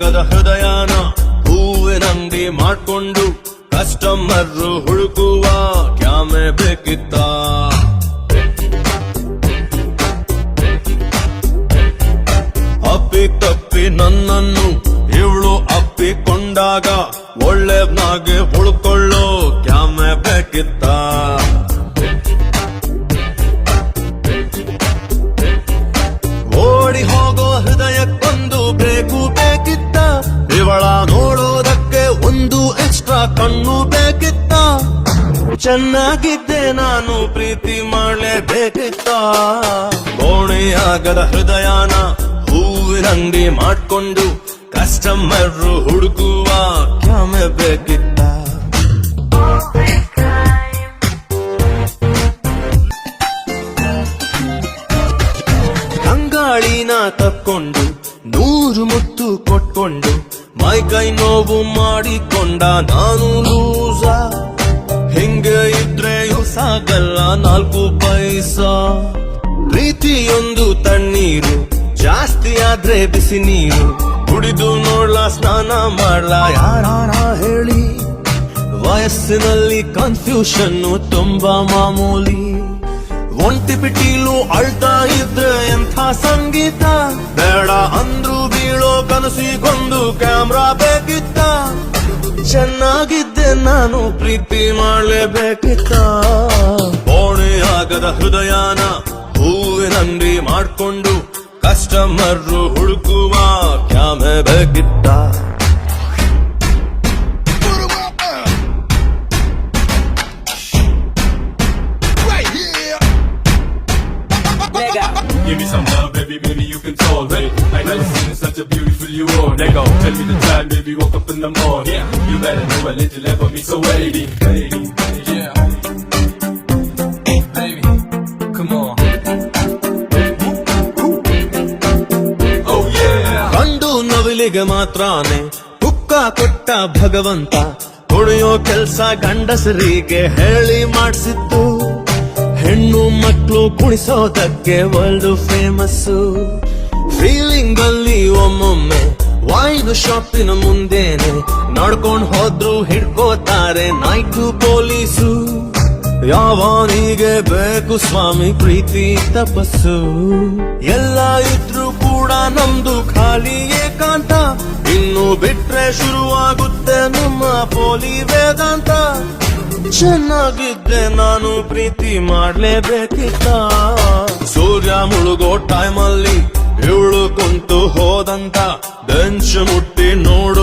ಆಗದ ಹೃದಯನ ಹೂವಿನಂಗಡಿ ಮಾಡ್ಕೊಂಡು ಕಸ್ಟಮರ್ ಹುಡುಕುವ ಕ್ಯಾಮೆ ಬೇಕಿತ್ತ ಅಪ್ಪಿ ತಪ್ಪಿ ನನ್ನನ್ನು ಇವಳು ಅಪ್ಪಿಕೊಂಡಾಗ ಒಳ್ಳೆವ್ನಾಗೆ ಉಳ್ಕೊಳ್ಳೋ ಕ್ಯಾಮೆ ಬೇಕಿತ್ತ ಓಡಿ ಹೋಗೋ ಹೃದಯಕ್ಕೊಂದು ಬೇಕು ಬೇಕಿತ್ತ ಇವಳ ನೋಡೋದಕ್ಕೆ ಒಂದು ಎಕ್ಸ್ಟ್ರಾ ಕಣ್ಣು ಬೇಕಿತ್ತ ಚೆನ್ನಾಗಿದ್ದೆ ನಾನು ಪ್ರೀತಿ ಮಾಡಲೇಬೇಕಿತ್ತ ಕೋಣೆಯಾಗದ ಹೃದಯನ ಹೂವಿನಂಗಡಿ ಮಾಡ್ಕೊಂಡು ಕಸ್ಟಮರ್ ಹುಡುಕುವ ಕ್ಯಾಮೆ ಬೇಕಿತ್ತ ಕಂಗಾಳಿನ ತಕ್ಕೊಂಡು 100 ಮುತ್ತು ಕೊಟ್ಕೊಂಡು ಮೈಕೈ ನೋವು ಮಾಡಿಕೊಂಡ ನಾನು ಲೂಸ ಹಿಂಗೆ ಇದ್ರೆಯೂ ಸಾಗಲ್ಲ 4 ಪೈಸಾ ಪ್ರೀತಿಯೊಂದು ತಣ್ಣೀರು ಜಾಸ್ತಿ ಆದ್ರೆ ಬಿಸಿ ನೀರು ಕುಡಿದು ನೋಡ್ಲಾ ಸ್ನಾನ ಮಾಡ್ಲಾ ಯಾರಾನ ಹೇಳಿ ವಯಸ್ಸಿನಲ್ಲಿ ಕನ್ಫ್ಯೂಷನ್ ತುಂಬಾ ಮಾಮೂಲಿ ಒಂಟಿ ಪಿಟೀಲು ಅಳ್ತಾ ಇದ್ರೆ ಎಂಥ ಸಂಗೀತ ಬೇಡ ಅಂದ್ರು ಬೀಳೋ ಕನಸಿಗೊಂದು ಕ್ಯಾಮ್ರಾ ಬೇಕಿತ್ತ ಚೆನ್ನಾಗಿದ್ದೆ ನಾನು ಪ್ರೀತಿ ಮಾಡಲೇಬೇಕಿತ್ತ ಕೋಣೆಯಾಗದ ಹೃದಯನ ಹೂವಿನಂಗಡಿ ಮಾಡ್ಕೊಂಡು ಕಸ್ಟಮರ್ ಹುಡುಕುವ ಕ್ಯಾಮೆ ಬೇಕಿತ್ತ Give me some love, baby, maybe you can tolerate. I never seen such a beautiful you are. Let go, tell me the time, baby, woke up in the morning. Yeah. You better know a little love for me, so baby, baby, yeah. Baby, come on. Oh yeah. ಗಂಡು ನವಿಲಿಗೆ ಮಾತ್ರಾನೆ ಕುಕ್ಕ ಕೊಟ್ಟ ಭಗವಂತ ಕುಣಿಯೋ ಕೆಲ್ಸ ಗಂಡಸರಿಗೆ ಹೇಳಿ ಮಾಡಿಸಿತ್ತು ಹೆಣ್ಣು ಮಕ್ಕಳು ಕುಣಿಸೋದಕ್ಕೆ world famous feeling ಅಲ್ಲಿ ಒಮ್ಮೊಮ್ಮೆ ವೈನ್ ಶಾಪಿನ ಮುಂದೇನೆ ನಡ್ಕೊಂಡ್ ಹೋದ್ರು ಹಿಡ್ಕೋತಾರೆ ನೈಟು ಪೊಲೀಸು ಯಾವನಿಗೆ ಬೇಕು ಸ್ವಾಮಿ ಪ್ರೀತಿ ತಪಸ್ಸು ಎಲ್ಲ ಇದ್ರು ಕೂಡ ನಮ್ದು ಖಾಲಿ ಏಕಾಂತ ಇನ್ನು ಬಿಟ್ರೆ ಶುರುವಾಗುತ್ತೆ ನಮ್ಮ ಪೋಲಿ ವೇದಾಂತ ಚೆನ್ನಾಗಿದ್ದೆ ನಾನು ಪ್ರೀತಿ ಮಾಡ್ಲೇಬೇಕಿತ್ತ ಸೂರ್ಯ ಮುಳುಗೋ ಟೈಮಲ್ಲಿ ಇವಳು ಕುಂತು ಹೋದಂತ ಬೆಂಚ್ ಮುಟ್ಟಿ ನೋಡು